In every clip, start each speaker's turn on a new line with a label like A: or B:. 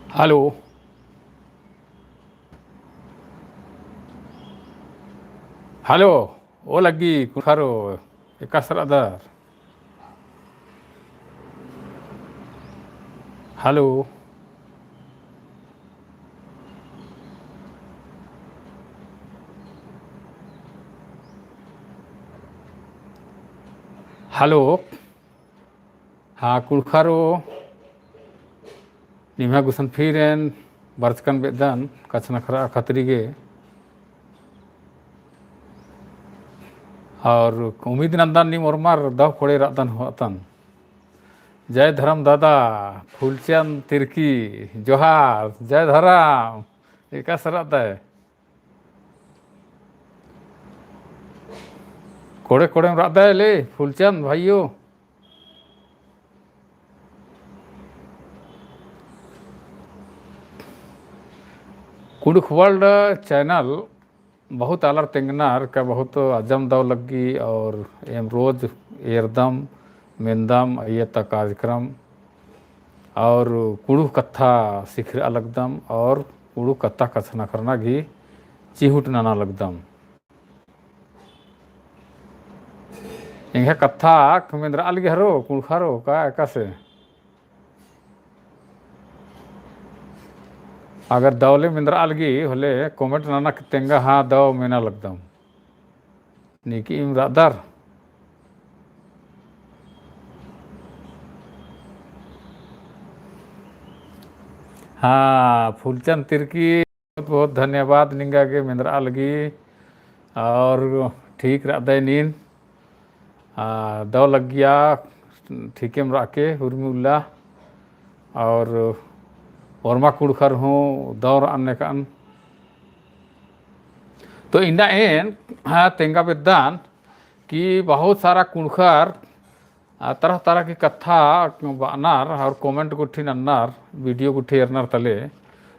A: Halo, halo, oh lagi karo ikas radar. Halo, halo, ha kulkaro nimha gusan firen bartkan bedan kachna khara khatrige और उम्मीद नंदन नी मोरमार दह खोड़े रातन होतन जय धर्म दादा फूलचंद तिरकी जोहार जय धर्म एका सरत है कोड़े कोड़े में रात है ले फूलचंद भाइयों कुड़ुक वर्ल्ड चैनल बहुत आलर तेंगनार का बहुत अजम दव लगी और एम रोज एरदम मेंदम ये तक कार्यक्रम और कुड़ू कथा सीख अलगदम और कुड़ू कथा कथना करना घी चिहुट नाना लगदम इंगे कथा मेंद्रा अलगे हरो कुड़खारो का कैसे अगर दवले मिंद्रा अलगी होले कमेंट नाना तेंगा हाँ दव मेना लगदम निकी इमरादार हाँ फूलचंद तिरकी बहुत बहुत धन्यवाद निंगा के मिंद्रा अलगी और ठीक रहते नींद दव लग गया ठीक है राके हुरमुल्ला और वर्मा कुड़खर हूँ दौर आने का तो इंदा एन हाँ तेंगा बेदान कि बहुत सारा कुड़खर तरह तरह की कथा अनार और कमेंट गुठी अन्नार वीडियो गुठी अन्नार तले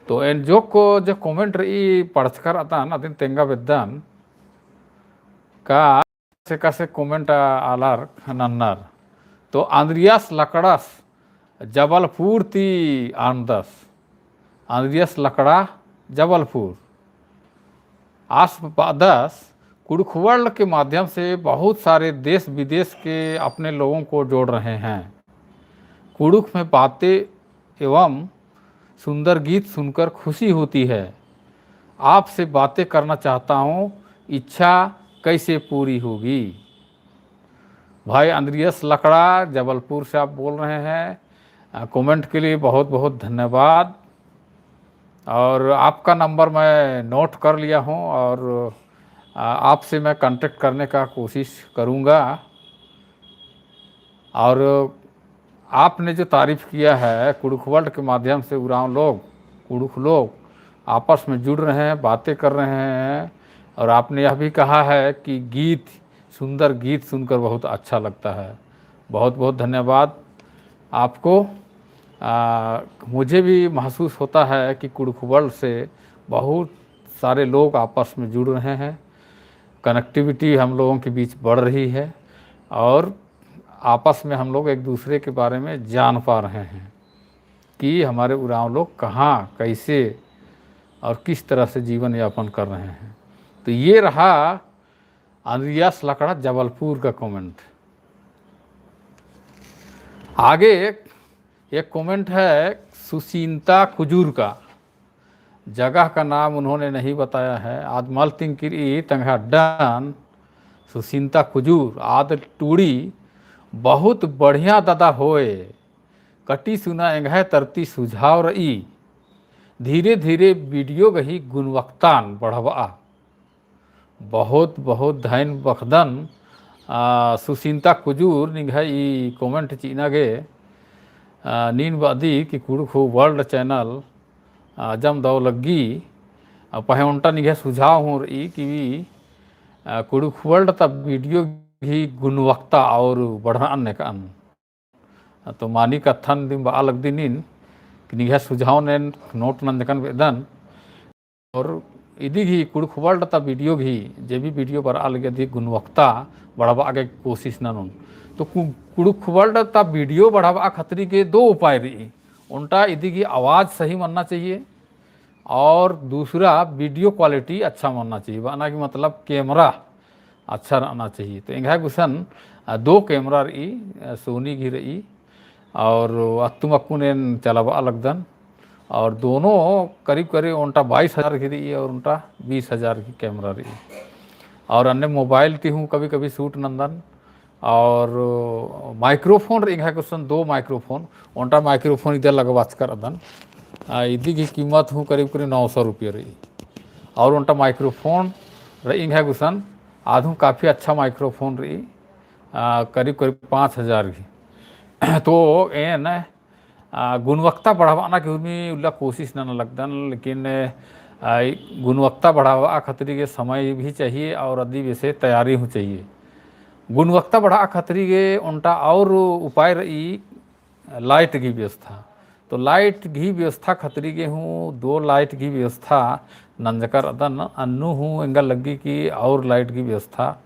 A: तो एन जो को जो कमेंट रही पढ़कर अतान अदिन तेंगा बेदान का से कैसे कमेंट आलार नन्नार तो आंद्रियास लकड़ास जबलपुर ती आंदस आंद्रियास लकड़ा जबलपुर आस पादस कुड़ुखवर्ल के माध्यम से बहुत सारे देश विदेश के अपने लोगों को जोड़ रहे हैं। कुड़ुख में बातें एवं सुंदर गीत सुनकर खुशी होती है। आपसे बातें करना चाहता हूँ, इच्छा कैसे पूरी होगी। भाई अंद्रियस लकड़ा जबलपुर से आप बोल रहे हैं, कमेंट के लिए बहुत बहुत धन्यवाद। और आपका नंबर मैं नोट कर लिया हूँ और आपसे मैं कांटेक्ट करने का कोशिश करूँगा। और आपने जो तारीफ़ किया है कुड़ुख वर्ल्ड के माध्यम से उरांव लोग कुड़ुख लोग आपस में जुड़ रहे हैं, बातें कर रहे हैं। और आपने यह भी कहा है कि गीत सुंदर गीत सुनकर बहुत अच्छा लगता है। बहुत बहुत धन्यवाद आपको। मुझे भी महसूस होता है कि कुड़ुख वर्ल्ड से बहुत सारे लोग आपस में जुड़ रहे हैं, कनेक्टिविटी हम लोगों के बीच बढ़ रही है और आपस में हम लोग एक दूसरे के बारे में जान पा रहे हैं कि हमारे उरांव लोग कहाँ कैसे और किस तरह से जीवन यापन कर रहे हैं। तो ये रहा अंद्रियास लकड़ा जबलपुर का कमेंट। आगे एक कमेंट है सुशींता कुजूर का, जगह का नाम उन्होंने नहीं बताया है। आदमल तिंकिरी तंगा डन सुशींता कुजूर आद टूड़ी बहुत बढ़िया दादा होए, कटी सुना एंगह तरती सुझाव रही, धीरे धीरे वीडियो गही गुणवत्तान बढ़वा। बहुत बहुत धैन बखदन सुशींता कुजूर निगह ई कमेंट चीना गे नीन बादी कि कुड़ुख वर्ल्ड चैनल जम दव लगी पहनटा निगह सुझाव हो रही कि कुड़ुख वर्ल्ड तब वीडियो भी गुणवत्ता और बढ़ाने का तो मानी कथन दिन बा अलग दिन कि निगह सुझाव ने नोट नंदकन वेदन और इदी ही कुड़ुख वर्ल्ड तब वीडियो भी जे भी वीडियो पर अलग दी गुणवत्ता बढ़ावा के कोशिश न तो कुड़ुख वर्ल्ड तब वीडियो बढ़ावा खतरी के दो उपाय रही। उनका यदि की आवाज़ सही बनना चाहिए और दूसरा वीडियो क्वालिटी अच्छा बनना चाहिए, बना कि मतलब कैमरा अच्छा रहना चाहिए। तो इंघा गुसन 2 कैमरा रही सोनी की रही और अत्तुमक्कू ने चलावा लगदन और दोनों करीब करीब उनका 22,000 की रही और उनका 20,000 की कैमरा रही। और अन्य मोबाइल की हूँ कभी कभी शूट नंदन और माइक्रोफोन रही है क्वेश्चन 2 माइक्रोफोन उनका माइक्रोफोन इधर लगवाच कर अदन इदी की कीमत हूँ करीब करीब 900 रुपये रही और उनका माइक्रोफोन रही है क्वेश्चन आधू काफ़ी अच्छा माइक्रोफोन रही करीब करीब 5,000 की। तो एन गुणवत्ता बढ़ावाना के उनमें उल्ला कोशिश न लगदन, लेकिन गुणवत्ता बढ़ावा खतरी के समय भी चाहिए और अदी वैसे तैयारी हो चाहिए। गुणवत्ता बढ़ा खतरी के उनका और उपाय रही लाइट की व्यवस्था। तो लाइट की व्यवस्था खतरी के हूँ 2 लाइट की व्यवस्था नंजकर अदन अन्नू हूँ एंगल लगी कि और लाइट की व्यवस्था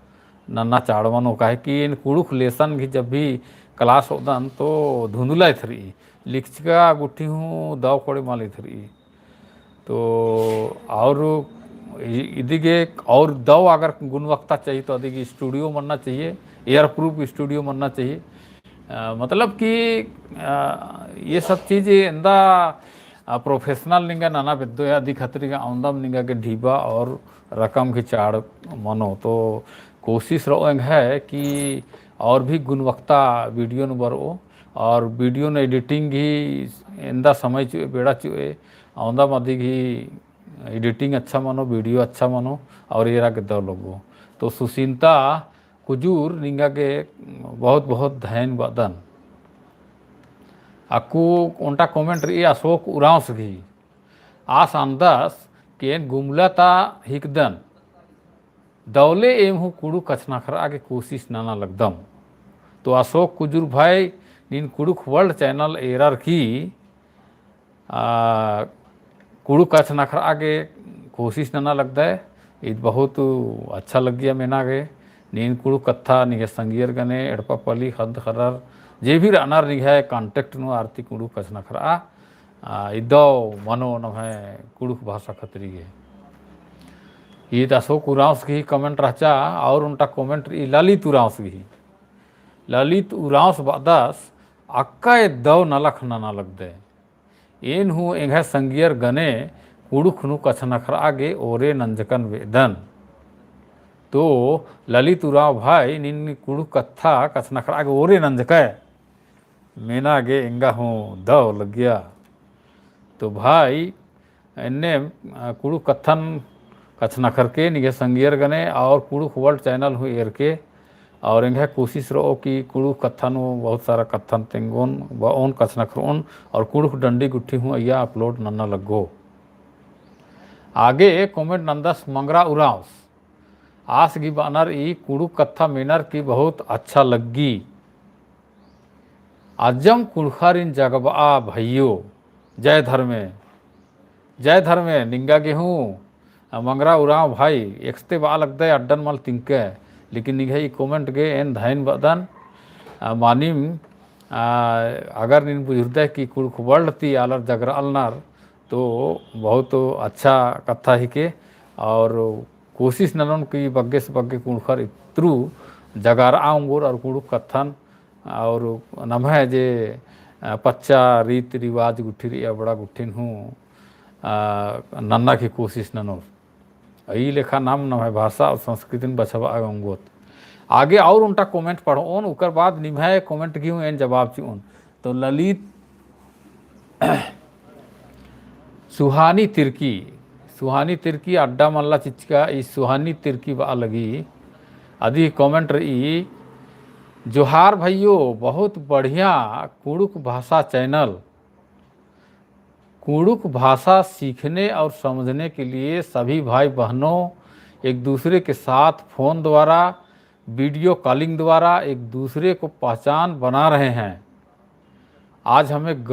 A: नन्ना चाड़वन हो है कि इन कुड़ुख लेसन की जब भी क्लास होदन तो धुंधला थरी लिखचिका गुट्ठी हूँ दव कोड़े माली थरी। तो और इदिगे और दव अगर गुणवत्ता चाहिए तो अधिक स्टूडियो बनना चाहिए, एयर प्रूफ स्टूडियो बनना चाहिए। मतलब कि ये सब चीज़ इंदा प्रोफेशनल निंगा नाना बिद्दो या दिखतरी का औंदम निंगा के ढीबा और रकम की चाड़ मनो। तो कोशिश रोएंग है कि और भी गुणवत्ता वीडियो न बरो और वीडियो न एडिटिंग ही इंदा समय चुए बेड़ा चुए औंदा मधी ही एडिटिंग अच्छा मानो वीडियो अच्छा मानो और ये के दो लोगों। तो सुशीलता कुजूर निंगा के बहुत बहुत धन्यवादन। अकू उनका कमेंट रही अशोक उरांस घी आस अंदास के गुमलता हिकदन दौले एम हूँ कुड़ू कचना खरा के कोशिश नाना लगदम। तो अशोक कुजूर भाई नीन कुड़ुक वर्ल्ड चैनल एरर की कुड़ू कचना खरा के कोशिश नाना लगता है ये बहुत अच्छा लग गया मैना के नीन कुड़ू कत्था निगे संगियर गने एड़पा पली हद खरर जे भी अनार निघाय कांटेक्ट नो आरती कुड़ू कचना खरा इदो मनो न है कुड़ुक भाषा खतरी है ये अशोक उरांस की कमेंट रचा और उनका कमेंट ललित उरांस की ललित उरांस बदस अक्का दव नलख ना लग दे एन हूँ एंघ संगियर गने कुड़ुक नु कछना खरा गे ओरे नंजकन वेदन। तो ललित उराव भाई निन कुड़ुक कत्था कछना खरा गे ओरे नंजक मेना गे एंगा हूँ दव लग गया। तो भाई इन्ने कुड़ू कत्थन कछना करके निगे संगियर गने और कुड़ू वर्ल्ड चैनल हुई एर के और इंगे कोशिश रहो कि कुड़ू कत्थन बहुत सारा कत्थन तेंगोन ओन कछना खरोन और कुड़ू डंडी गुट्ठी हूँ अया अपलोड नन्ना लगो। आगे कमेंट नंदस मंगरा उरांस आस की बानर ई कुड़ू कत्था मेनर की बहुत अच्छा लगी अजम कुड़खारिन जगबा भैयो जय धर्मे निंगा गेहूँ मंगरा उराव भाई एक्सते बा लगता है अड्डन मल तिंके लेकिन निघे कमेंट गे एन धाइन बदन मानिम अगर निन बुझुर्दे कि कुड़ख वर्ल्ड ती आलर जगर अलनार तो बहुत अच्छा कथा ही के और कोशिश नलन की बग्गे से बग्गे कुड़खर इत्रु जगार आऊंगोर और कुड़ुक कथन और नम है जे पच्चा रीत रिवाज गुट्ठी बड़ा गुट्ठिन हूँ नन्ना की कोशिश ननो यही लेखा नाम न है भाषा और संस्कृति बचवा अंगोत। आगे और उनका कमेंट पढ़ो ओन उकर बाद निभाए कमेंट की एन जवाब चुन। तो ललित सुहानी तिरकी अड्डा मल्ला चिचका इस सुहानी तिरकी बा लगी आदि कमेंट रही जोहार भाइयों बहुत बढ़िया कुड़ुक भाषा चैनल। कुड़ुक भाषा सीखने और समझने के लिए सभी भाई बहनों एक दूसरे के साथ फ़ोन द्वारा वीडियो कॉलिंग द्वारा एक दूसरे को पहचान बना रहे हैं। आज हमें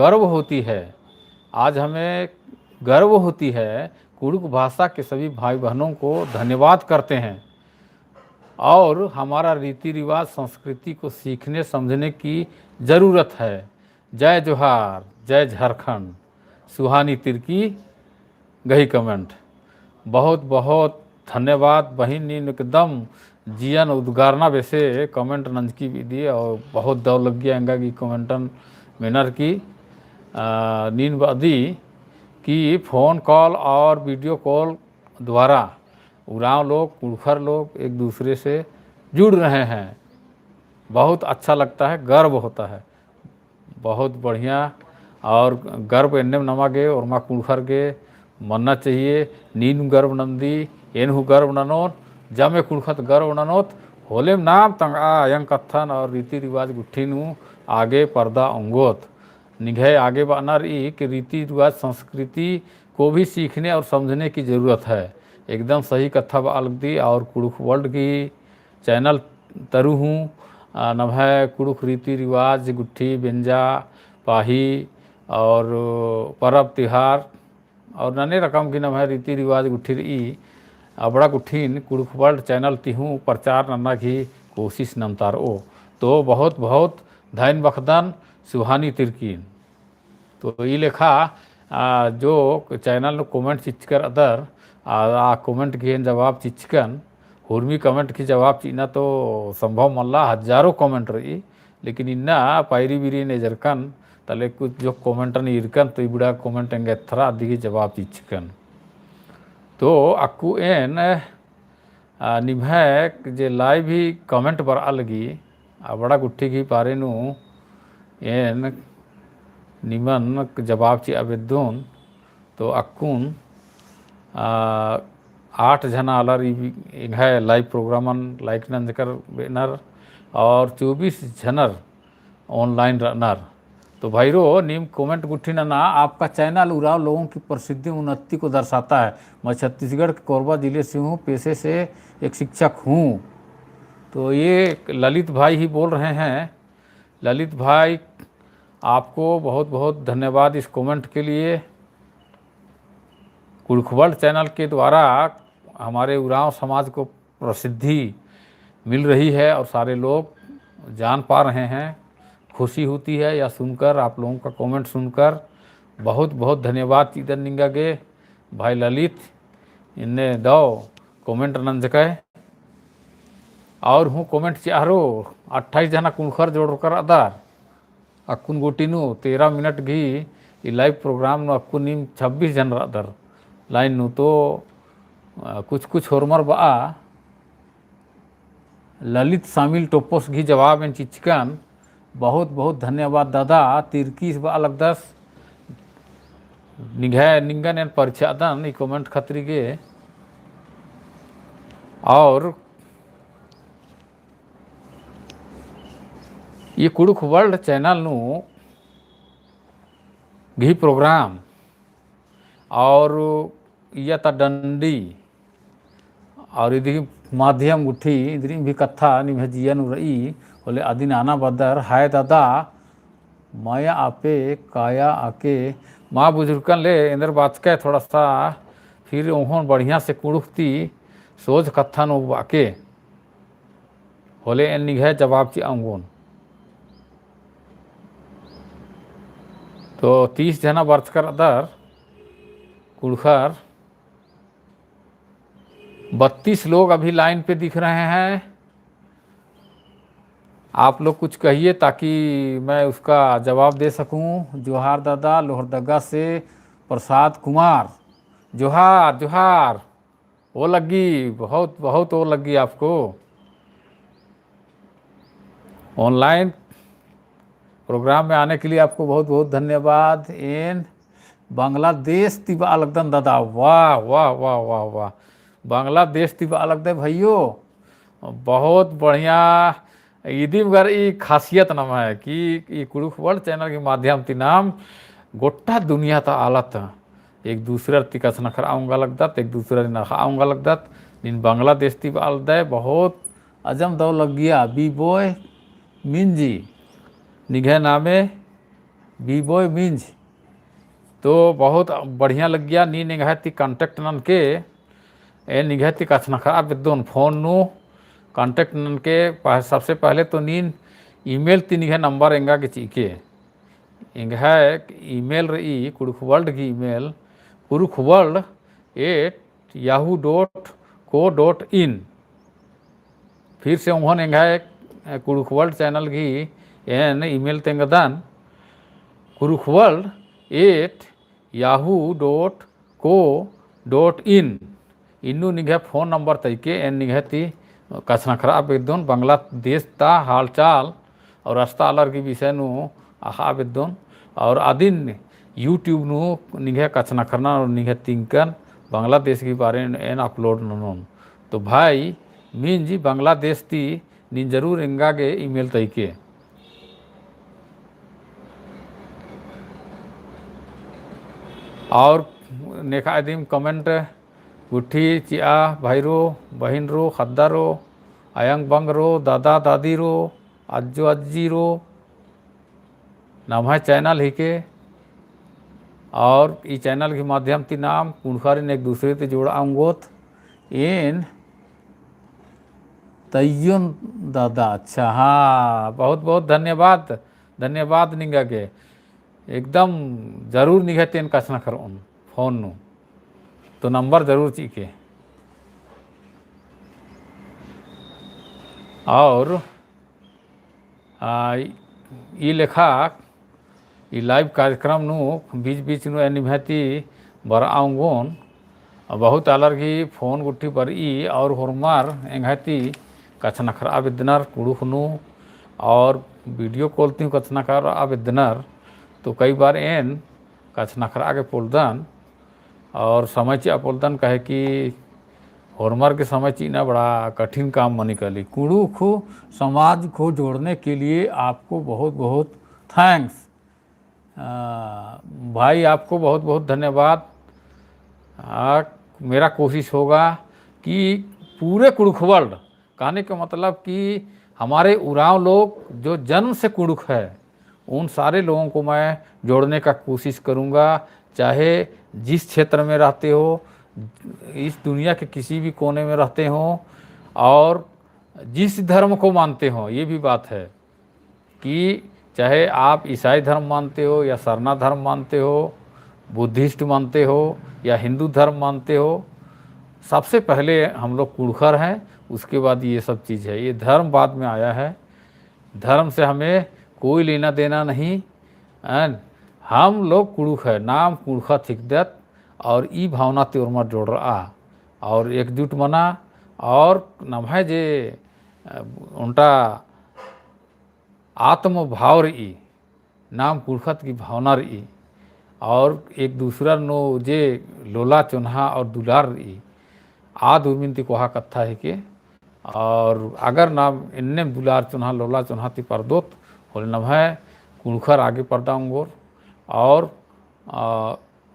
A: गर्व होती है कुड़ुक भाषा के सभी भाई बहनों को धन्यवाद करते हैं और हमारा रीति रिवाज संस्कृति को सीखने समझने की ज़रूरत है। जय जोहार। जय झारखंड सुहानी तिर्की गही कमेंट। बहुत बहुत धन्यवाद बहन, नीन एकदम जियन उद्गारना वैसे कमेंट नंजकी भी दी और बहुत दौ लग गया एंगा की कमेंटन मेनर की नीन बदी कि फ़ोन कॉल और वीडियो कॉल द्वारा उरांव लोग कुड़खर लोग एक दूसरे से जुड़ रहे हैं। बहुत अच्छा लगता है, गर्व होता है, बहुत बढ़िया। और गर्व एन्ने नमागे और माँ कुड़खर के मनना चाहिए। नीन गर्व नंदी एनहु गर्व ननोत जमे कुड़खत गर्व ननोत होले नाम तंगा यंग कथन और रीति रिवाज गुठिनु आगे पर्दा अंगोत निघे आगे बानर ई कि रीति रिवाज संस्कृति को भी सीखने और समझने की ज़रूरत है। एकदम सही कथा बालक दी। और कुड़ुख वर्ल्ड की चैनल तरु हूँ नभ है कुड़ुख रीति रिवाज गुट्ठी बेंजा पाही और परब तिहार और नने रकम की नभ है रीति रिवाज गुट्ठी ई बड़ा गुट्ठीन कुड़ुख वर्ल्ड चैनल तिहूँ प्रचार नन्ना की कोशिश नमतार ओ। तो बहुत बहुत धैन बखदन सुहानी तिरकीन। तो ये लेखा जो चैनल कमेंट चिचकर अदर कमेंट की जवाब चिचकन हुर्मी कमेंट की जवाब चीना तो संभव मल्ला हजारों कमेंट रही, लेकिन इन्ना पायरी बिरी ने जरकन तले कुछ जो कमेंटन इरकन तो इबड़ा कमेंट एंगे थरा दिगी जवाब चिचकन। तो अक्कू एन निभैक जे लाइव ही कमेंट बर अलगी बड़ा गुट्ठी की पारे नु एन निमन जवाब ची आवेदन। तो अक्कुन 8 जना अलर है लाइव प्रोग्रामन लाइक नंजकर बेनर और 24 जनर ऑनलाइन रनर। तो भाई रो नीम कमेंट गुट्ठी ना आपका चैनल उराव लोगों की प्रसिद्धि उन्नति को दर्शाता है। मैं छत्तीसगढ़ के कोरबा जिले से हूँ, पेशे से एक शिक्षक हूँ। तो ये ललित भाई ही बोल रहे हैं। ललित भाई आपको बहुत बहुत धन्यवाद इस कमेंट के लिए। कुड़ुख वर्ल्ड चैनल के द्वारा हमारे उरांव समाज को प्रसिद्धि मिल रही है और सारे लोग जान पा रहे हैं। खुशी होती है या सुनकर, आप लोगों का कमेंट सुनकर। बहुत बहुत धन्यवाद चीदन निंगागे भाई ललित इन्ने दो कमेंट नंजके और हूँ कमेंट चारो 28 जना कुणखर जोड़कर अदार अक्कुन गोटीनु 13 मिनट घी लाइव प्रोग्राम नु अक्कुन नीम 26 जन अदर लाइन नु। तो कुछ कुछ होरमर बा ललित शामिल टोपोस घी जवाब इन चिचकन। बहुत बहुत धन्यवाद दादा। तिरकीस बा अलग 10 निघे निंगन एन परिचादन ई कमेंट खतरी के। और ये कुड़ुख वर्ल्ड चैनल नु घी प्रोग्राम और या ता डंडी और इधर माध्यम गुठी इधर भी कथा निभे जियन रही बोले आदि नाना बदर हाय दादा माया आपे काया आके माँ बुजुर्गन ले इंदर बात के थोड़ा सा फिर उन्होंने बढ़िया से कुड़ुखती सोच कथा नो बाके होले एन निघे जवाब ची अंगुन। तो 30 जना वर्षकर अदर कुड़खर 32 लोग अभी लाइन पे दिख रहे हैं। आप लोग कुछ कहिए ताकि मैं उसका जवाब दे सकूं। जोहार दादा लोहरदगा से प्रसाद कुमार जोहार जोहार। वो लगी बहुत बहुत वो लगी आपको। ऑनलाइन प्रोग्राम में आने के लिए आपको बहुत बहुत धन्यवाद। इन बांग्लादेश तिबा अलगदन दादा वाह वाह वाह वाह वाह। बांग्लादेश तिबा अलगदे भाइयों बहुत बढ़िया। ईदी मगर ये खासियत नाम है कि ये कुड़ुख वर्ल्ड चैनल के माध्यम ती नाम गोटा दुनिया ता आलत एक दूसरे तिकस नखर आऊँगा लगदत एक दूसरे नखा आऊँगा लगदत इन बांग्लादेश ती बाल दे बहुत अजम दौ लग गया। बी बॉय मिंजी निघे नामे बी बॉय मिंज। तो बहुत बढ़िया लग गया। नी निघे ती कॉन्टेक्ट नन के ए निघे ती कछ नखा बेदोन फोन नु कॉन्टेक्ट नन के सबसे पहले तो नीन ईमेल ती निघे नंबर एंगा के चीके इंघा ईमेल रही कुड़ुख वर्ल्ड की ईमेल कुरुख वर्ल्ड @yahoo.co.in। फिर से उन्होंने इंघा कुरुख वर्ल्ड चैनल की एन ईमेल तेंगदान कुरुख वर्ल्ड @yahoo.co.in इन्नू निघे फोन नंबर तैके एन निघती कछनखरा बेदोन बांग्लादेश ता हालचाल और रास्ता अलर की विषय नु आहा बेदोन और आदिन यूट्यूब नु निघे कछनखरना और निघे तिंकन बांग्लादेश के बारे में एन अपलोड नोन। तो भाई मीन जी बांग्लादेश ती नीन जरूर इंगा के ईमेल तैके और नेखा आदिम कमेंट गुठी चिया भाईरो बहिनरो खद्दारो आयंग बंगरो दादा दादीरो अज्जो अज्जीरो नाम है चैनल ही के और ई चैनल के माध्यम ती नाम कुणखारिन एक दूसरे से जोड़ा अंगोत इन तय्युन दादा। अच्छा हाँ बहुत बहुत धन्यवाद धन्यवाद निंगा के एकदम जरूर निघते इन कछना कर उन फोन नु तो नंबर जरूर चीके और ये लेखा ये लाइव कार्यक्रम नु बीच बीच नु निभाती बर आऊंगोन बहुत अलर की फोन गुट्ठी पर ई और होरमार एंघाती कछनखर आवेदनर कुड़ुखनु और वीडियो कॉलती हूँ कछनखर आवेदनर तो कई बार एन कछनखर आगे पोलदान और समय ची पोलदान कहे कि होरमार के समय ची ना बड़ा कठिन काम मनी कली कुड़ुख समाज को जोड़ने के लिए आपको बहुत बहुत थैंक्स भाई आपको बहुत बहुत धन्यवाद। मेरा कोशिश होगा कि पूरे कुड़ुख वर्ल्ड कहने का मतलब कि हमारे उरांव लोग जो जन्म से कुड़ुख है उन सारे लोगों को मैं जोड़ने का कोशिश करूंगा चाहे जिस क्षेत्र में रहते हो इस दुनिया के किसी भी कोने में रहते हो और जिस धर्म को मानते हो। ये भी बात है कि चाहे आप ईसाई धर्म मानते हो या सरना धर्म मानते हो बुद्धिस्ट मानते हो या हिंदू धर्म मानते हो सबसे पहले हम लोग कुड़खर हैं उसके बाद ये सब चीज़ है। ये धर्म बाद में आया है धर्म से हमें कोई लेना देना नहीं हम लोग कुड़ुख है नाम कुड़खा थिकदत और ई भावना त्योरमा जोड़ रहा और एकजुट मना और नम है जे उनका आत्मभाव रही नाम कुड़खत की भावना रही और एक दूसरा नो जे लोला चुन्हा और दुलार रही आद उर्मिनती कोहा कत्था है के और अगर नाम इन्ने दुलार चुन्हा लोला चुन्हा ती परदोत होल नम है कुड़खर आगे पर्दाऊंगोर और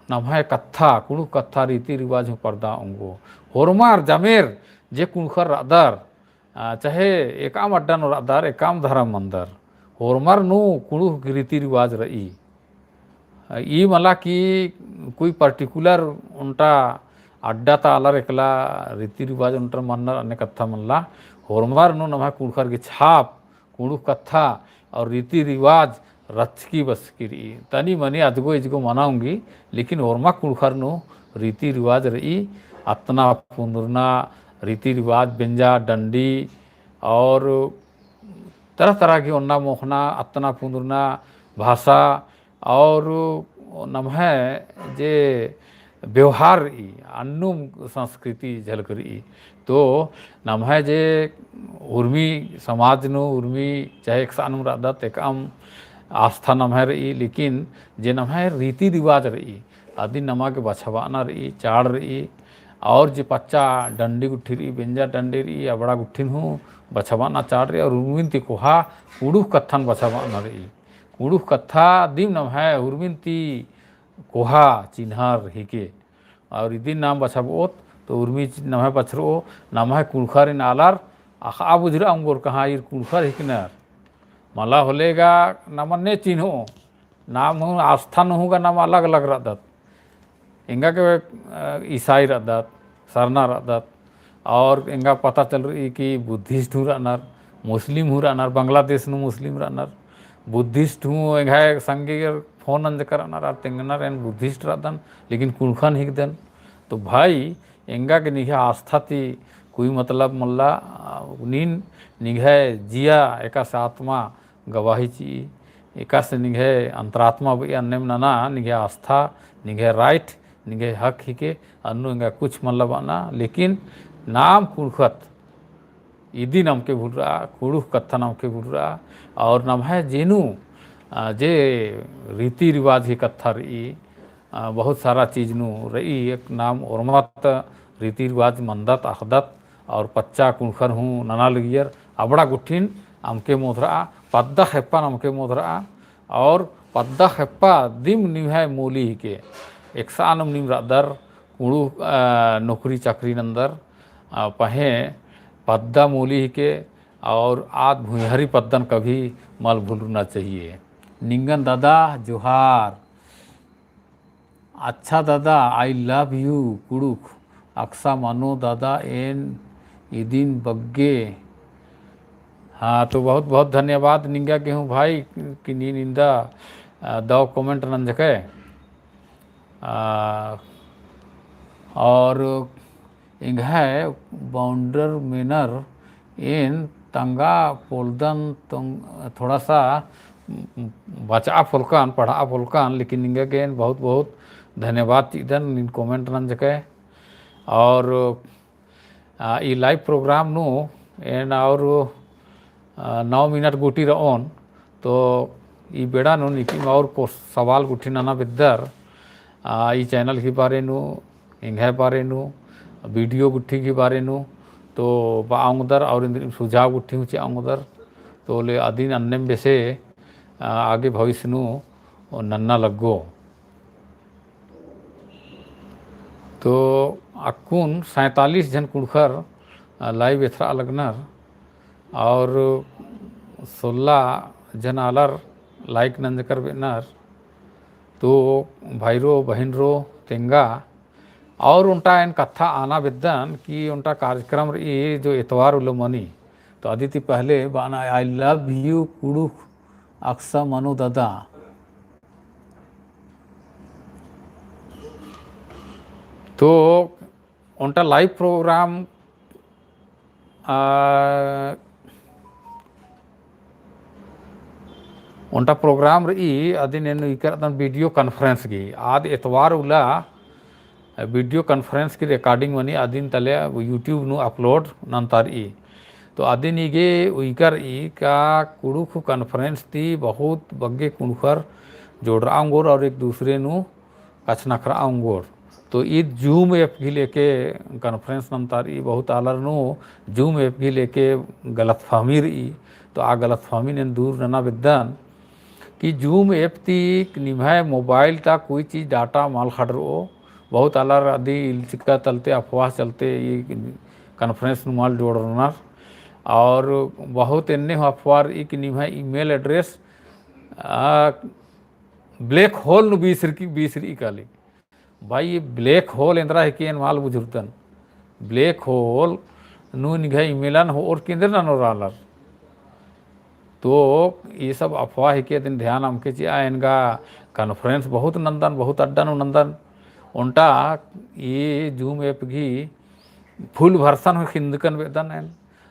A: नम है कत्था कुड़ु कत्था रीति रिवाज में पर्दाऊंगो होरमार जमेर जे कुड़खर रादर चाहे एकाम अड्डा नो रादर एकाम धर्म मंदर होरमार नु कुड़ु रीति रिवाज रही ये मला कि कोई पर्टिकुलर उनका अड्डा ता अलर एकला रीति रिवाज उनटर मनर अने कत्था मनला होरमार नु नम है कुड़खर की छाप कुड़ु कत्था और रीति रिवाज रचकी बसकी रही तनी मनी अजगो इजगो मनाऊंगी लेकिन होरमा कुड़खर नु रीति रिवाज रही अतना पुनरना रीति रिवाज बेंजा डंडी और तरह तरह की ओन्ना मोखना अतना पुनरना भाषा और नम है जे व्यवहार रही अन्नु संस्कृति झलक रही तो नम है जे उर्मी समाज नु उर्मी चाहे एक सानुम रादत एक आस्था नम है रही लेकिन जे नम है रीति रिवाज रही आदि नमा के बछवाना रही चाड़ रही और जे पच्चा डंडी गुट्ठी रही बेंजा डंडी रही अबड़ा गुट्ठिन हूँ बछवाना चाड़ रही और उर्मिन ती कोहा कुड़ुख कत्थन बछवाना रही कुड़ुख कत्था दिम नम है उर्मिन ती कोहा चिन्हार रही के और इदिन नाम बछबोत तो उर्मी नम है बछरो नम है कुड़खर इन आलार आखा बुझरा अंगोर कहाँ ये कुड़खर हिकनर मला होलेगा नमन्ने चिन्हो नाम हूँ आस्था न होगा नाम अलग अलग रदत इंगा के ईसाई रदत सरना रदत और इंगा पता चल रही कि बुद्धिस्ट हूँ रनर मुस्लिम हूँ रनर बांग्लादेश नु मुस्लिम रनर बुद्धिस्ट हूँ एंघाय संगे फोन अंज करना तेंगना रेन बुद्धिस्ट रादन लेकिन कुणखन हिक देन तो भाई एंगा के निघे आस्था ती कोई मतलब मल्ला नीन निघे जिया एका से आत्मा गवाही ची एका से निघे अंतरात्मा भी अन्य नाना निघे आस्था निघे राइट निघे हक ही के अनु एंगा कुछ मतलब आना लेकिन नाम कुणखत ईदी नाम के भूल रहा कुड़ू कत्था नाम के भूल रहा और नाम है जेनू जे रीति रिवाज ही कत्था रही बहुत सारा चीज नू रही एक नाम उर्मत रीति रिवाज मंदत अहदत और पच्चा कुणखर हूँ नना लगियर अबड़ा गुठिन अमके मोधरा पद्दा हेप्पा नमके मोधरा और पद्दा हेप्पा दिम निभाए मूली के एक सानम निम रादर कुड़ू नौकरी चाकरी नंदर पहे पद्दा मूली के और आद भुहरी पद्दन कभी मल भूलना चाहिए। निंगन दादा जोहार अच्छा दादा आई लव यू कुड़ुक अक्सा मानो दादा एन इदिन बग्गे। हाँ तो बहुत बहुत धन्यवाद निंगा के हूँ भाई कि नी निंदा दो कमेंट नंजके और इंघा बाउंडर मेनर इन तंगा पोलदन थोड़ा सा बचा फुलकान पढ़ा फुलकान लेकिन इंगे के बहुत बहुत धन्यवाद चीदन इन कमेंट नन जके और ये लाइव प्रोग्राम नु एन और 9 मिनट गुटी रओन तो ये बेड़ा नु निकी और को सवाल गुठी नाना बिद्दर ये चैनल के बारे नु इंगे बारे नु वीडियो गुठी के बारे नु तो बाउंदर और सुझाव गुठी हुई आउंदर तो ले अधीन अन्यम बेसे आगे भविष्य नु नन्ना लगो तो अकुन 47 जन कुणखर लाइव एथरा लगनर और 16 जन आलर लाइक नंद कर बेनर तो भाईरो बहनरो तेंगा और उनटा इन कथा आना विद्यान कि उनटा कार्यक्रम ये जो इतवार उलो मनी तो अदिति पहले बाना आई लव यू कुड़ू अक्सा मनु दादा तो उनटा लाइव प्रोग्राम उनटा प्रोग्राम रही अदी ने वीडियो कॉन्फ्रेंस की आद इतवार उला वीडियो कॉन्फ्रेंस की रिकॉर्डिंग मनी आदिन तले यूट्यूब नु अपलोड नंतर ई तो आदिन इगे उइकर ई का कुड़ुख कॉन्फ्रेंस थी बहुत बग्गे कुणखर जोड़ रहा और एक दूसरे नु कछनखरा आऊंगोर तो ई जूम ऐप भी लेके कॉन्फ्रेंस नंतर ई बहुत आलर नु जूम ऐप भी लेके गलतफहमी रही तो आ गलतफहमी ने दूर नना विद्यान कि जूम ऐप ती निभाए मोबाइल ता कोई चीज़ डाटा माल खड़ रो बहुत आलर आदि चिक्का चलते अफवाह चलते ये कॉन्फ्रेंस माल जोड़ना और बहुत इन्ने अफवाह एक निभाए ईमेल एड्रेस ब्लैक होल नु बीसरी काली भाई ये ब्लैक होल इंद्रा है कि माल बुझुर्तन ब्लैक होल नु निघा ईमेलन हो और केंद्र ना रालर तो ये सब अफवाह है कि दिन ध्यान हमके चाहिए इनका कॉन्फ्रेंस बहुत नंदन बहुत अड्डन नंदन उनटा ये जूम ऐप की फुल वर्सन हो हिंदकन वेदन है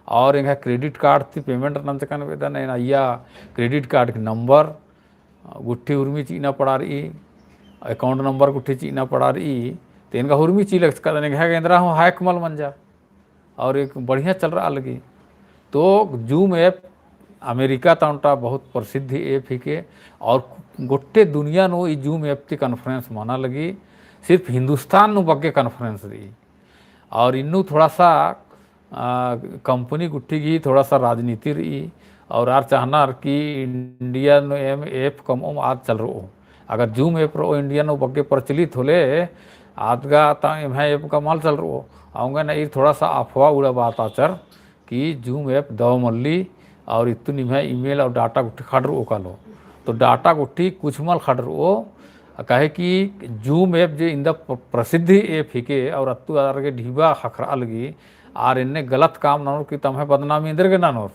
A: और इनका क्रेडिट कार्ड थी पेमेंट नंचकन वेदन है अय्या क्रेडिट कार्ड के नंबर गुट्ठी उर्मी चीना पड़ा रही अकाउंट नंबर गुट्ठी चीना पड़ा रही तो इनका उर्मी ची लग इंदिरा हो हायक मल मन जा और एक बढ़िया चल रहा लगी तो जूम ऐप अमेरिका तौटा बहुत प्रसिद्ध ऐप ही के और गोटे दुनिया नो ई जूम ऐप की कॉन्फ्रेंस माना लगी सिर्फ हिंदुस्तान नु बग्गे कॉन्फ्रेंस रही और इन्नू थोड़ा सा कंपनी गुट्ठी की थोड़ा सा राजनीति रही और आर चाहना कि इंडिया नो एम ऐप कम आज चल रो अगर जूम ऐप रो इंडिया नो बग्गे प्रचलित होले आदगा एम ऐप का माल चल रो आऊँगा ना ये थोड़ा सा अफवाह उड़ा बात आचर कि जूम ऐप दव मल्ली और इतनी है ईमेल और डाटा गुट्ठी खड़ रो का लो तो डाटा गुट्ठी कुछ मल खड़ रो कहे कि जूम ऐप जो इंदा प्रसिद्ध ऐप ही के और अत्तु आर के ढीबा खखरा लगी आर इन्ने गलत काम नानोर कि तमें बदनामी इंदर के नानोर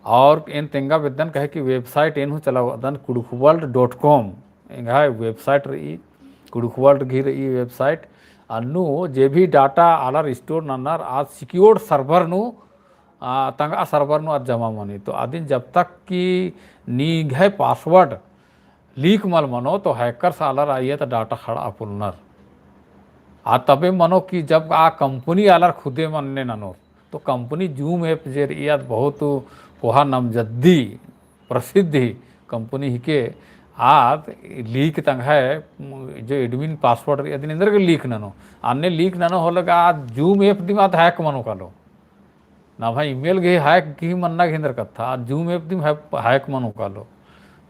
A: और एन तेंगा बेदन कहे कि वेबसाइट एन चलावदन kudukhworld.com एंगा वेबसाइट रही कुडुखवर्ल्ड घी रही वेबसाइट अनु जे भी डाटा आलर स्टोर नन्नर आज सिक्योर्ड सर्वर नु तंगा सर्वर नु आज जमा मनी तो आदिन जब तक कि नी है पासवर्ड लीक मल मनो तो हैकर्स आलर आइए तो डाटा खड़ा अपुलनर आ तबे मनो कि जब आ कंपनी आलर खुदे मनने ननो तो कंपनी जूम ऐप जे याद बहुत पोहा नमजद्दी प्रसिद्धि कंपनी ही के आज लीक तंग है जो एडमिन पासवर्ड यदि इंदर के लीक ननो अन्य लीक ननो हो लगा आज जूम ऐप दिमाग हैक मनो कालो ना भाई ईमेल गे हैक की मन्ना घेंदर कथा आज जूम ऐप दिम हैक मनो कालो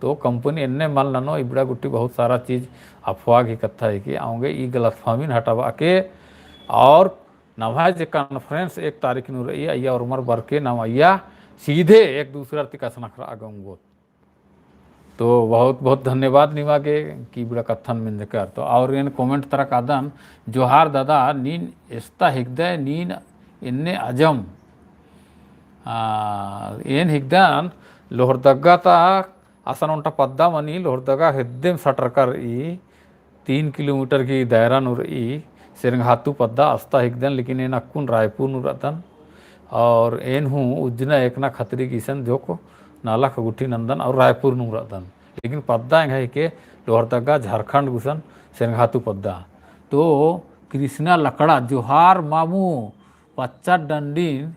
A: तो कंपनी इन्ने मल ननो इबड़ा गुट्टी बहुत सारा चीज़ अफवाह की कथा है कि आऊँगे ई गलतफहमी हटावा के और नवा जे कॉन्फ्रेंस 1 तारीख नु रही अय्या और उमर बर के नाम अय्या सीधे एक दूसरा तिकास नखरा आगंगो तो बहुत बहुत धन्यवाद निवा के की बड़ा कथन में कर तो और इन कमेंट तरह कादन जोहार दादा नीन एस्ता हिगदे नीन इन्ने अजम एन हिगदन लोहरदग्गा ता असन उनटा पद्दा मनी लोहरदग्गा हिद्देम सटरकर ई 3 किलोमीटर की दायरा नुर ई सिरंघातु पद्दा अस्ता हिगदन लेकिन एन अक्कुन रायपुर नुरतन और एन हूँ उज्जना एकना खतरी किसन जो को नाला खगुठी नंदन और रायपुर नुरतन लेकिन पद्दा है कि लोहरदग्गा झारखंड गुसन सिरंघातु पद्दा तो कृष्णा लकड़ा जोहार मामू पच्चा डंडीन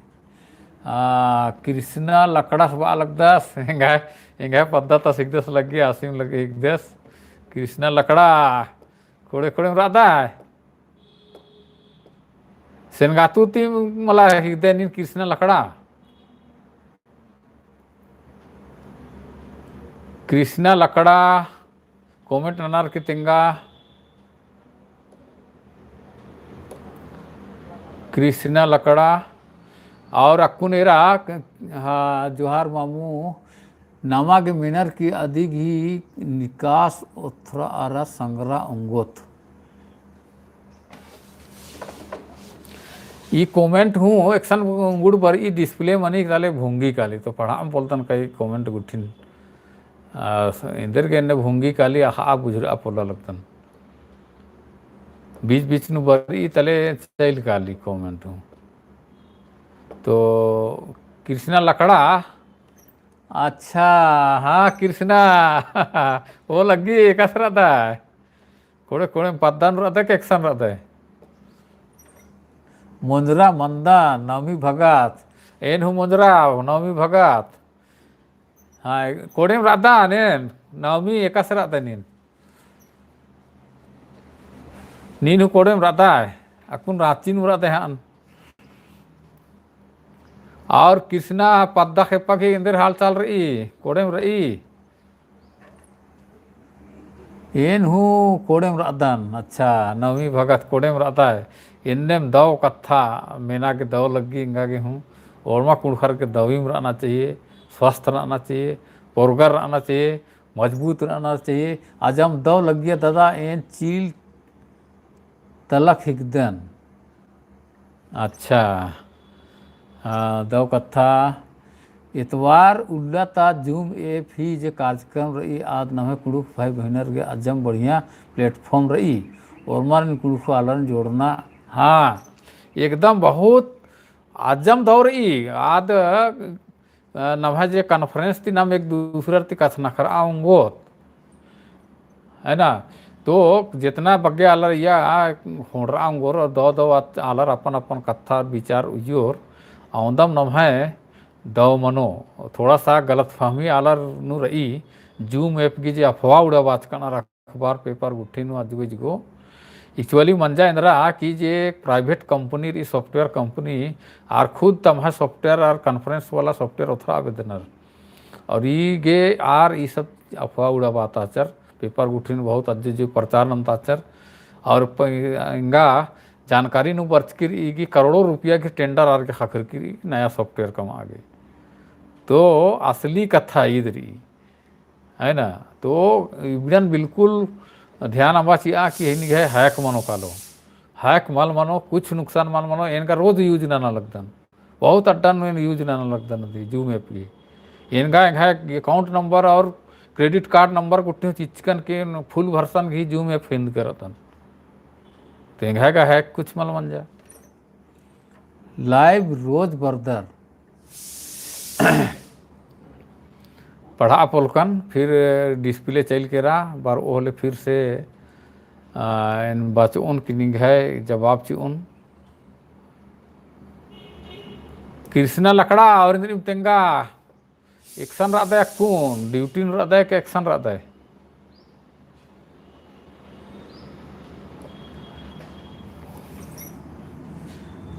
A: कृष्णा लकड़ा सब लगदस हेंगा पद्दा तो सिकदस लग गया आसिम लगे एकदस कृष्णा लकड़ा कोड़े कोड़े राधा है सेनगातु ती मला हिगदे नीन कृष्णा लकड़ा कृष्णा लकड़ा कमेंट ननार की तिंगा कृष्णा लकड़ा और अक्कुनेरा हाँ जोहार मामू नामा के मिनर की अधिक ही निकास उथरा आरा संग्रा अंगोत ई कमेंट हूँ एक्शन गुड़ पर ई डिस्प्ले मनी काले भूंगी काली तो पढ़ा बोलतन कई कमेंट गुठिन इंदर के ने भूंगी काली आप गुजरा पोला लगतन बीच बीच नु बरी तले चैल काली कमेंट हूँ तो कृष्णा लकड़ा अच्छा हाँ कृष्णा वो लगी एक रहता है कोड़े कोड़े पद्दान रहता है कि एक्शन रहता है मुंजरा मंदा नवमी भगत एन हूँ मुंजरा नवमी भगत हाँ कोड़े में रहता नेन नवमी एकस रहता नीन नीन हूँ कोड़े में रहता है अकुन राची नु रहता है और कृष्णा पद्दा खेपा के इंदर हाल चाल रही कोड़े में रही एन हूँ कोड़े में रादन अच्छा नवमी भगत कोड़े में रहता है इन्ने में दव कथा मेना के दव लगी इंगा के हूँ और कुड़खर के दवी में रहना चाहिए स्वस्थ रहना चाहिए पोरगर रहना चाहिए मजबूत रहना चाहिए आज हम दव लग गया दादा एन चील तलक हिकदन अच्छा दव कथा इतवार उल्लाता जूम एप ही जो कार्यक्रम रही आज नवे कुड़ुक भाई बहनर के अजम बढ़िया प्लेटफॉर्म रही और मार कुड़ुक आलन जोड़ना हाँ एकदम बहुत आजम दौर रही आद नभा जे कॉन्फ्रेंस ती नाम एक दूसरे ती कथना कर आऊंगो है ना तो जितना बग्गे आलर या होड़ आऊंगो दो दो आलर अपन अपन कथा विचार उयोर औंदम नभाए दव मनो थोड़ा सा गलत फहमी आलर नु रही जूम ऐप की जे अफवाह उड़ा बात करना अखबार पेपर गुट्ठी नु आज गो एक्चुअली मंजा इंद्रा कि जे प्राइवेट कंपनी री सॉफ्टवेयर कंपनी आर खुद तमहा सॉफ्टवेयर और कॉन्फ्रेंस वाला सॉफ्टवेयर उथरा आवेदन और ई गे आर ई सब अफवाह उड़ा बात आचर पेपर गुट्ठी बहुत अज्जे जो प्रचार नमताचर और इंगा जानकारी नु बर्च की करोड़ों रुपया की टेंडर आर के खाकर की नया सॉफ्टवेयर कम आ गई तो असली कथा इधरी है ना तो इबन बिल्कुल ध्यान आवा चाहिए कि इन है हैक मनो कालो हैक मल मनो कुछ नुकसान मल मनो इनका रोज यूज ना लगतन बहुत अड्डा में यूज ना लगतन जूम ऐप की इनका अकाउंट नंबर और क्रेडिट कार्ड नंबर कुट्टी चिचकन के फुल वर्सन घी जूम ऐप फिंद करतन तेंघा का हैक कुछ मल मन जा लाइव रोज बर्दर पढ़ा पोलकन फिर डिस्प्ले चल के रहा बार ओहले फिर से इन बचउन किनिंग है जवाब चुन कृष्णा लकड़ा और इन तेंगा एक्शन रहा कौन ड्यूटी रहा के एक्शन रहा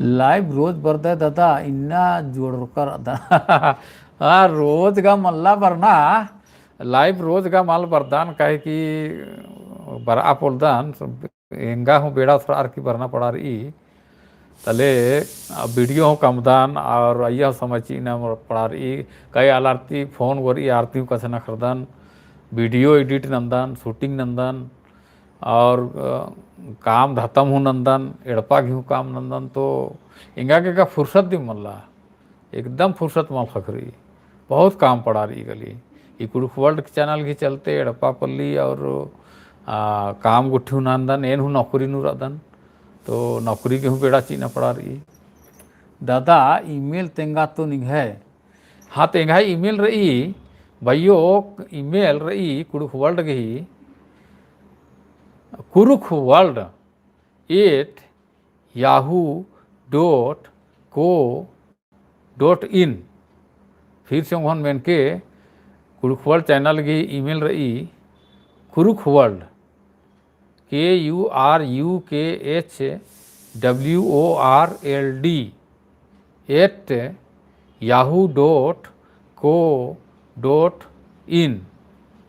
A: लाइव रोज बरदा दादा इन्ना जोड़कर हाँ रोज का मल्ला बरना लाइव रोज का माल बरदान कहे कि बरा पोलदान एंगा हूँ बेड़ा थोड़ा की भरना पड़ा रही तले वीडियो हूँ कमदान और अय्या समझी न पड़ा रही कई आलारती फोन वरी आरती कसे न खरदन वीडियो एडिट नंदन शूटिंग नंदन और काम धतम हूँ नंदन एड़पा घी काम नंदन तो इंगा के का फुर्सत दी मल्ला एकदम फुर्सत माल खखरी बहुत काम पड़ा रही गली ये कुड़ुक वर्ल्ड चैनल की चलते एड़पा पल्ली और काम गुट्ठी नंदन एन हूँ नौकरी नू रदन तो नौकरी के हूँ बेड़ा चीना पड़ा रही दादा ईमेल तेंगा तो नहीं है हाँ तेंगा ईमेल रही भाइयों ईमेल रही कुड़ुक वर्ल्ड की कुरुख वर्ल्ड एट yahoo.co.in फिर से उन्होंने मैंने के कुरुख वर्ल्ड चैनल की ईमेल रही कुरुख वर्ल्ड KURUKHWORLD @yahoo.co.in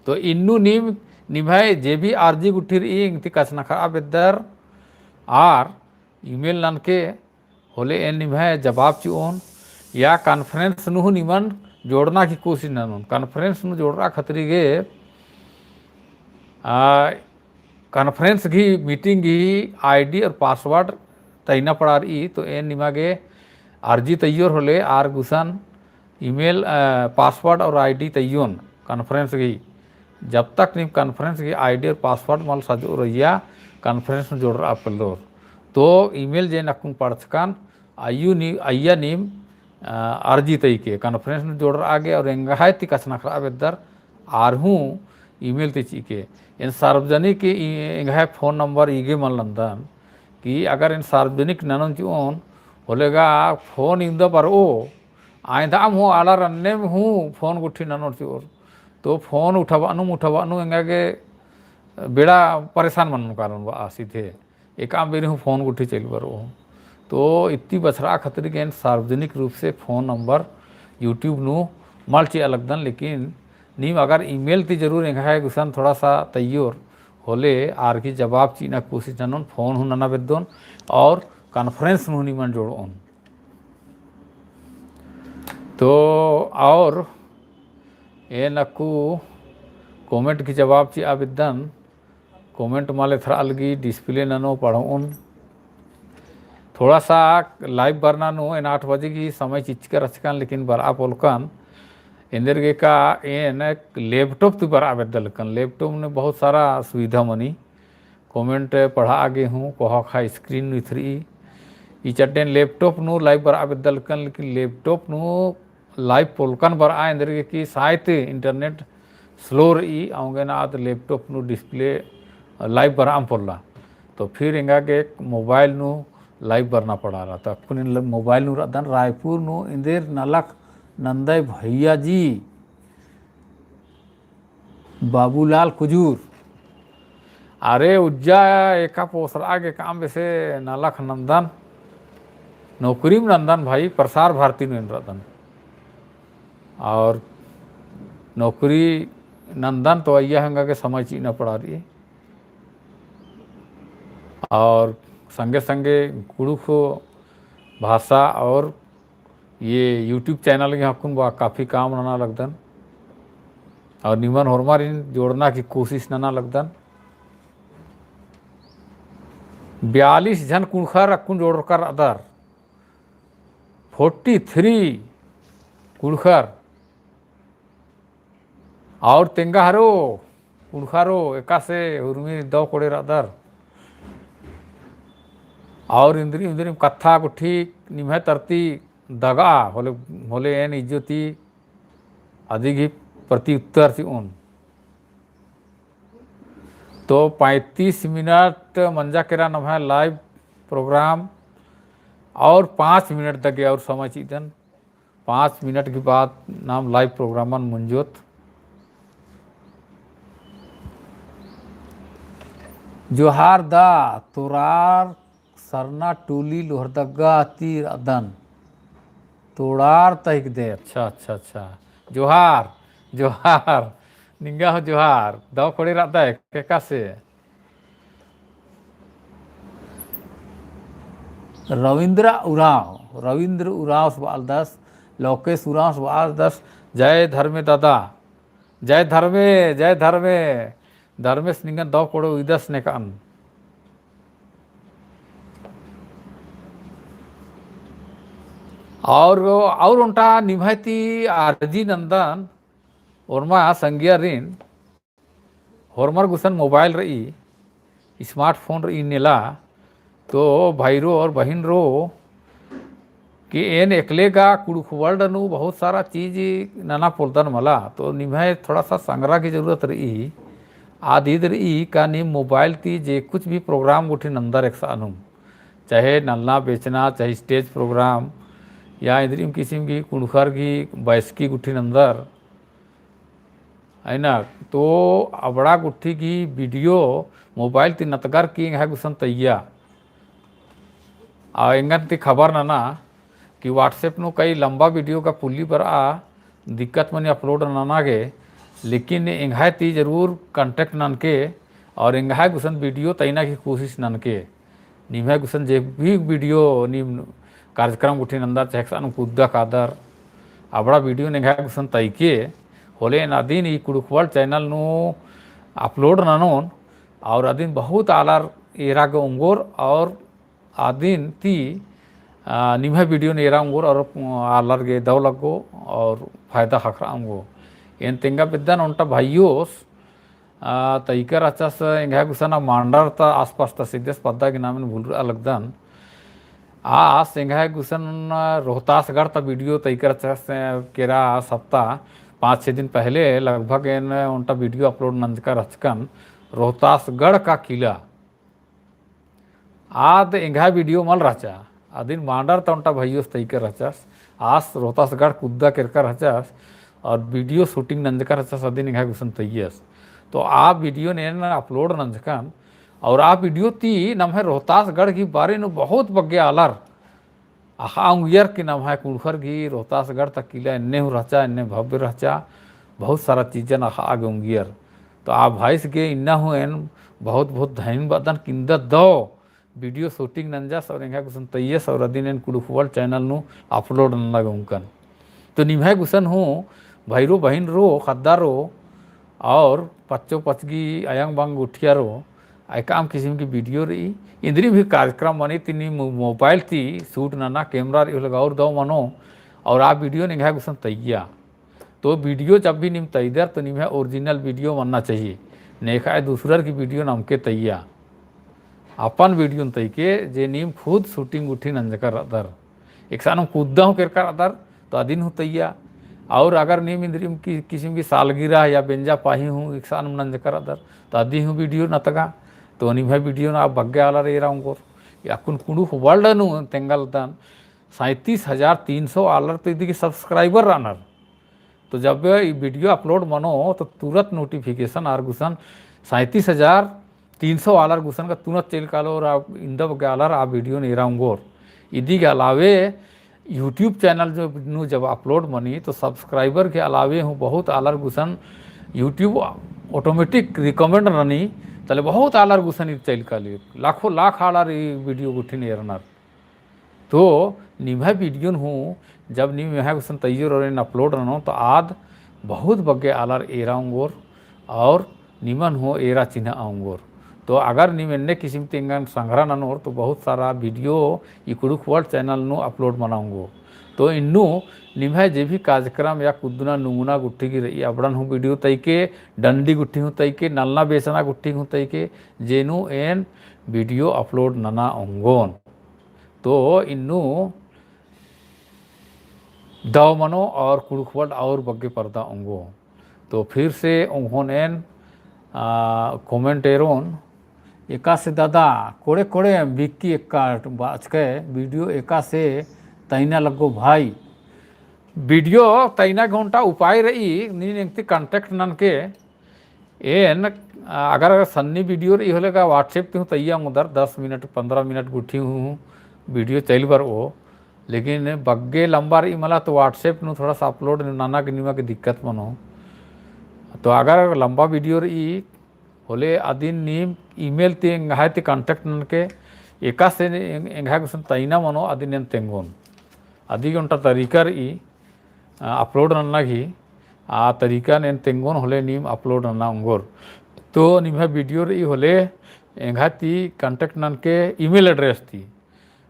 A: तो इन्नू नीम निभाए जे भी आरजी गुठीर इंग ती कसना खा बेदर आर ईमेल नन के होले एन निभाए जवाब चुन या कॉन्फ्रेंस नु निमन जोड़ना की कोशिश नन कॉन्फ्रेंस नु जोड़ रहा खतरी गे कॉन्फ्रेंस की मीटिंग की आईडी और पासवर्ड तैना पड़ा रही तो एन निमागे आरजी तैयार होले आर गुसन ईमेल पासवर्ड और आईडी तैयोन कॉन्फ्रेंस की जब तक नीम कॉन्फ्रेंस की आईडी और पासवर्ड मल सजो रहिया कॉन्फ्रेंस में जोड़ रहा पल्लोर तो ईमेल जे नकुन पढ़कान अय्या नीम अर्जी तई के कॉन्फ्रेंस में जोड़ रहा आगे और एंगाहाय ती कसना खरा बेदर आर हूँ ईमेल ती चीके इन सार्वजनिक एंगाहाय फ़ोन नंबर ईगे मन लंदन कि अगर इन सार्वजनिक ननन चुन होलेगा फ़ोन इंद पर ओ आयदाम हूँ आला रन्ने में हूँ फ़ोन गुठी ननन चोर तो फ़ोन उठवानु एंगा के बेड़ा परेशान मन कारण बा सीधे एक आम बेरी हूँ फ़ोन गुठी चल बरो तो इतनी बछड़ा खतरी के सार्वजनिक रूप से फ़ोन नंबर यूट्यूब नू मल चे अलग दन लेकिन नीम अगर ईमेल ती जरूर एंगा है गुसन थोड़ा सा तैयार होले आर की जवाब चीना कोशिश नन फ़ोन हूँ नना बेदोन और कॉन्फ्रेंस हूँ निमन जोड़ोन तो और ए नक्कू कमेंट की जवाब ची आवेदन कमेंट माले थरा अलगी डिस्प्ले ननो पढ़ोन थोड़ा सा लाइव बरना नो इन 8 बजे की समय चिचकर रचकान लेकिन बरा पोलकन इंदर के का एन लैपटॉप तो बरा आवेदन लैपटॉप ने बहुत सारा सुविधा मनी कमेंट पढ़ा आगे हूँ कह खा स्क्रीन थ्री ई चट्टेन लैपटॉप नो लाइव बरा आवेदन लेकिन लैपटॉप नो लाइव पोलकन बर आ इंदर की साइत इंटरनेट स्लो रही आऊँगे ना तो लैपटॉप नु डिस्प्ले लाइव बर आम पड़ला तो फिर इंगा के मोबाइल नु लाइव बरना पड़ा रहा था अपन मोबाइल नु रदन रायपुर नु इंदेर नलक नंदय भैया जी बाबूलाल कुजूर अरे उज्जा एका पोसरा के काम वैसे नलक नंदन नौकरी में नंदन भाई प्रसार भारती नु रदन और नौकरी नंदन तो अय्या हंगा के समझ ही न पड़ा रही और संगे संगे कुड़ुख भाषा और ये यूट्यूब चैनल के हकुन बा काफ़ी काम नना लगदन और निमन होरमार इन जोड़ना की कोशिश नना लगदन 42 जन कुड़खर अकुन जोड़कर अदर 43 कुड़खर और तेंगा हरो कुड़खारो एकासे उर्मी दो कोड़े रादर और इंद्री इंद्री कथा गुठी निम्हे तरती दगा होले होले एन इज्जती अधिक ही प्रति उत्तर थी उन तो 35 मिनट मंजा केरा नम्हे लाइव प्रोग्राम और 5 मिनट तक और समय चीतन 5 मिनट के बाद नाम लाइव प्रोग्राम मंजोत जोहार दा तोरार सरना टूली लोहरदगा तीर अदन तोड़ार तहिक दे अच्छा अच्छा अच्छा जोहार जोहार निंगा हो जोहार दो खोड़ी रहता है केका से रविंद्र उराव बालदस लोकेश उराव बालदस जय धर्मे दादा जय धर्मे धर्मेश निंगन दो कोड़ो इदस ने कान और उनटा निभाती आरजी नंदन ओरमा संज्ञा ऋण होरमर गुसन मोबाइल रही स्मार्टफोन रही नेला तो भाईरो और बहन रो कि एन एकलेगा कुड़ुखवर्ड नु बहुत सारा चीज नाना पोलतन मला तो निभाए थोड़ा सा संग्रह की जरूरत रही आदि रही का निम मोबाइल ती जे कुछ भी प्रोग्राम उठी नंदर एक सानुम चाहे नलना बेचना चाहे स्टेज प्रोग्राम या इधर किस्म की कुड़खर की बैसकी गुट्ठी नंदर है ना तो अबड़ा गुट्ठी की वीडियो मोबाइल ती नतगर की है गुसन तैया आ इंगन ती खबर ना कि व्हाट्सएप नो कई लंबा वीडियो का पुली पर आ दिक्कत मने अपलोड ना गे लेकिन इंघाय ती जरूर कांटेक्ट नन के और इंघाय गुसन वीडियो तैना की कोशिश नन के निम्हे गुसन जे भी वीडियो निम कार्यक्रम उठी नंदर चाहे कुद्दा कादर अबड़ा वीडियो निघाय गुसन तैके होले नादिन ई कुड़ुखवल चैनल नु अपलोड ननोन और अदिन बहुत आलार एरा के उंगोर और आदिन ती निम्हे वीडियो ने एरा उंगोर और आलार गे दव लगो और फायदा खखरा उंगो एन तेंगा बिद्दान उनटा भाइयोस तैकर अच्छा से इंघा गुसना मांडर ता आसपास ता सिद्धेस पद्दा के नाम भूल अलगदन आ सिंघा गुसन रोहतासगढ़ ता वीडियो तैकर अच्छा से केरा सप्ताह 5-6 दिन पहले लगभग इन उनका वीडियो अपलोड नंजकर रचकन रोहतासगढ़ का किला आद इंघा वीडियो मल रचा आदिन मांडर तो उनका भैया तैकर रचस आस रोहतासगढ़ कुद्दा करकर रचस और वीडियो शूटिंग नंजकर रचस आदिन इंघा गुसन तैयस तो आप वीडियो ने अपलोड नंजकन और आप वीडियो ती नम है रोहतासगढ़ की बारे में बहुत बग्गे आलर आउंगियर की नाम है कुड़खर की रोहतासगढ़ तक किला इन्ने हो रचा इन्ने भव्य रचा बहुत सारा चीज़ें आगे उंगियर तो आप भाई के इन्ना हो एन बहुत बहुत धन्यवाद किंद दो वीडियो शूटिंग नंजस और इंघा गुसन तैयस और अदिन एन कुड़ुखवल चैनल नु अपलोड न लगे उनकन तो निम्हा गुसन हूँ भैरो बहन रो खद्दारो और पच्चो पचगी अयंग बंग उठिया रो काम किस्म की वीडियो रही इंद्री भी कार्यक्रम बनी तीन मोबाइल थी शूट नाना कैमरा लगा और दो मनो और आप वीडियो निघा गुसन तैया तो वीडियो जब भी निम तैदर तो निम्हे ओरिजिनल वीडियो बनना चाहिए नेखा दूसर की वीडियो नमके तैया अपन वीडियो तय के जे नीम खुद शूटिंग उठी नंजकर अदर एक सानम कूदा हूँ कर अदर तो अदिन हूँ तैया और अगर नीम इंद्रिम की किस्म की सालगिरह या बेंजा पाही हूँ एक सानम नंजकर अदर तो अदी हूँ वीडियो नतगा तो निम्हे वीडियो ना बग्गे आला रे राउंगोर या कुन कुंडू वर्ल्ड नु तेंगल तन 37,300 आलर तो इदी सब्सक्राइबर रनर तो जब ये वीडियो अपलोड मनो तो तुरंत नोटिफिकेशन आर गुसन 37,300 आलर गुसन का तुरंत चल कालो और इंदब के आलर आ वीडियो नहीं राउंगोर इदी के अलावे यूट्यूब चैनल जो नु जब अपलोड मनी तो सब्सक्राइबर के अलावे हूँ बहुत आलर गुसन यूट्यूब ऑटोमेटिक रिकमेंड रनी तले बहुत आलर गुसन चल काली लाखों लाख आलर वीडियो गुठिन एरनर तो निम्हा वीडियो हूँ जब निम्हा गुसन तैयार और अपलोड रनो तो आद बहुत बग्गे आलर एरा उंगोर और निमन हो एरा चिन्ह आऊंगोर तो अगर निमेन्ने किस्म तेंगन संग्रह ननोर तो बहुत सारा वीडियो इकुड़ुक वर्ल्ड चैनल नु अपलोड मनाऊंगो तो इन्नु निम्हे जे भी कार्यक्रम या कुदना नुमुना गुट्ठी की रही अबड़न हूँ वीडियो तई के डंडी गुट्ठी हूँ तई के नलना बेचना गुट्ठी हूँ तई के जेनु एन वीडियो अपलोड नना ओंगोन तो इन्नु दाव मनो और कुड़ुकवट और बग्गे पर्दा ओंगो तो फिर से ओंगोन कमेंट एरोन एका से दादा कोड़े कोड़े बिक्की एका बाच के वीडियो एका से तैना लगो भाई वीडियो तैना घंटा उपाय रही नी नेंगती कांटेक्ट नन के एन अगर सन्नी वीडियो रही होलेगा व्हाट्सएप हूँ तैया उधर 10 मिनट 15 मिनट गुठी हूँ वीडियो चल बर वो लेकिन बग्गे लंबा रही मला तो व्हाट्सएप नु थोड़ा सा अपलोड नाना के निमा के दिक्कत मनो तो अगर लंबा वीडियो रही होले आदिन नीम ईमेल ते एंगाय ते कांटेक्ट नन के एका से एंगाय गुसन तैना मनो आदिन एन तेंगोन आदि घंटा तरीका रही अपलोड नन्ना घी आ तरीका नेन तेंगोन होले नीम अपलोड नन्ना अंगोर तो निम्हा वीडियो रही होले एंगाय ती कांटेक्ट नन के ईमेल एड्रेस थी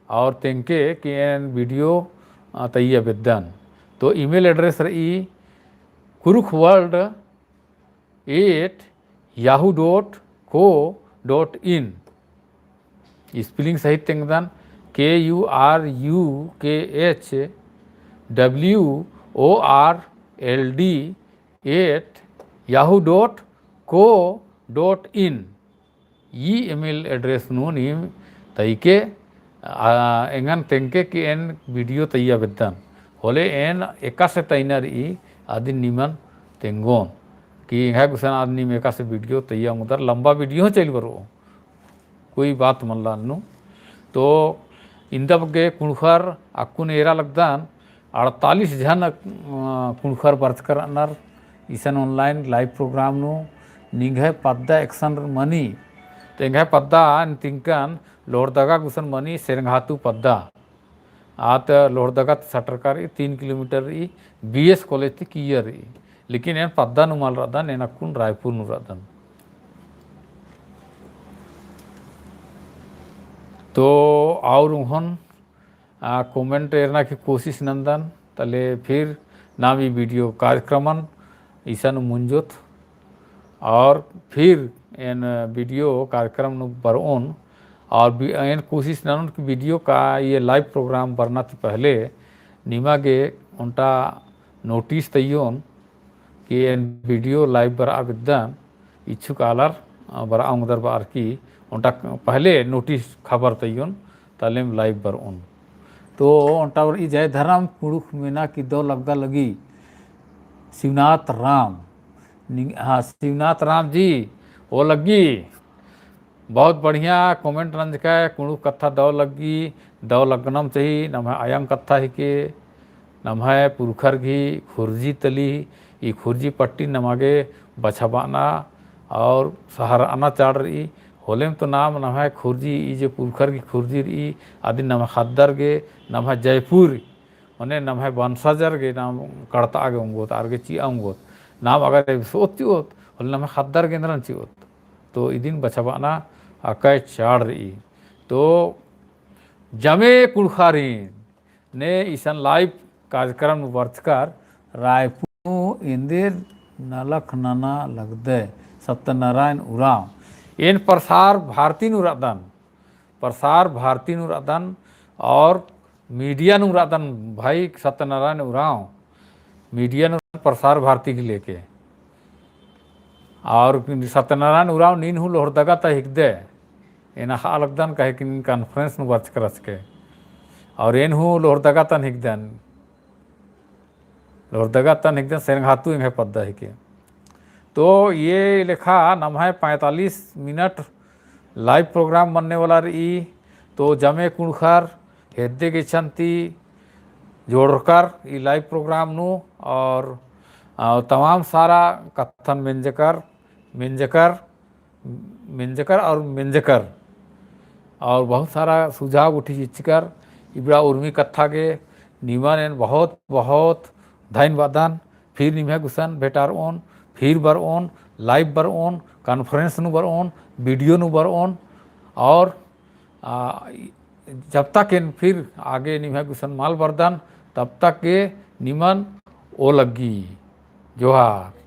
A: और तेंके कि एन वीडियो तैया बेदन तो ईमेल एड्रेस रही कुरुख वर्ल्ड 8yahoo.co.in स्पेलिंग सहित तेंगदन KURUKHWORLD 8yahoo.co.in ई ईमेल एड्रेस नु नीम तई के एंगन तेंके कि एन वीडियो तैया बेदन होले एन एका से तैनार ई आदि निमन तेंगोन कि है गुसन आदमी में एका से वीडियो तैया उधर लंबा वीडियो चल बरो कोई बात मल्ला नु तो इंदा बगे कुणखर अक्कुन एरा लगदान 48 जन कुणखर बर्चकर अनर ईसन ऑनलाइन लाइव प्रोग्राम नु निंगे पद्दा एक्शन मनी तेंगे पद्दा तिंकन लोहरदगा गुसन मनी सेरंगातु पद्दा आत लोहरदगा सटरकार 3 किलोमीटर BS कॉलेज थी कियर लेकिन एन पद्दा नुमाल रदन एन अक्कुन रायपुर नु रदन तो और उहन कमेंट एरना की कोशिश नंदन तले फिर नामी वीडियो कार्यक्रमन ईसन मुंजोत और फिर एन वीडियो कार्यक्रम नु बरओन और एन कोशिश नन की वीडियो का ये लाइव प्रोग्राम बरना थी पहले नीमा के उनटा नोटिस तयन कि एन वीडियो लाइव बरा विद्यान इच्छुक आलर बरा उधर बार की उनटा पहले नोटिस खबर तयन तालेम लाइव बर उन तो उनटा ई जय धर्म कुड़ुख मेना की दो लगदा लगी शिवनाथ राम हाँ शिवनाथ राम जी वो लगी बहुत बढ़िया कमेंट रंज का कुणु कथा दौ लगी दौ लगनम चाहिए नम आयम कथा ही के नम है पुरखर घी खुर्जी तली ई खुर्जी पट्टी नमागे बछबाना और सहाराना चाड़ रही होलेम तो नाम नम है खुर्जी ई जे पुरखर की खुर्जी रही आदि नम खद्दर गे नम है जयपुर उन्हें नम है बंसाजर गे नाम कड़ता आगे उंगोत आगे ची उंगोत नाम अगर सोत चिवत होले नम खद्दर गेंद्रन चिवत तो इदिन बछबाना अकय चाड़ रही तो जमे कुड़खारीन ने ईसन लाइव कार्यक्रम वर्चकर रायपुर इंदिर नलख नाना लगदे सत्यनारायण उराव इन प्रसार भारती नुरादन और मीडिया नुरादन भाई सत्यनारायण उराव मीडिया प्रसार भारती के लेके और सत्यनारायण उराव नीन हूँ लोहरदगा त हिकदे एना हा लगदन कहे कि कॉन्फ्रेंस नु वर्च करस के और एन हूँ लोहरदगा तन हिकदन लोहरदगा तन हिकदन सेरंगातु इंगे पद्दा हिके तो ये लिखा नम है 45 मिनट लाइव प्रोग्राम बनने वाला रही तो जमे कुणखर हेद्दे के छंती जोड़कर ये लाइव प्रोग्राम नु और तमाम सारा कथन मिंजकर और बहुत सारा सुझाव उठी चिचकर इबड़ा उर्मी कथा के नीमन बहुत बहुत धन्यवादन फिर निम्हे गुसन भेटार ओन फिर बर ओन लाइव बर ओन कॉन्फ्रेंस नु बर ओन वीडियो नु बर ऑन और जब तक इन फिर आगे निभा गुसन माल बरदान तब तक के निमन ओ लगी जोहार।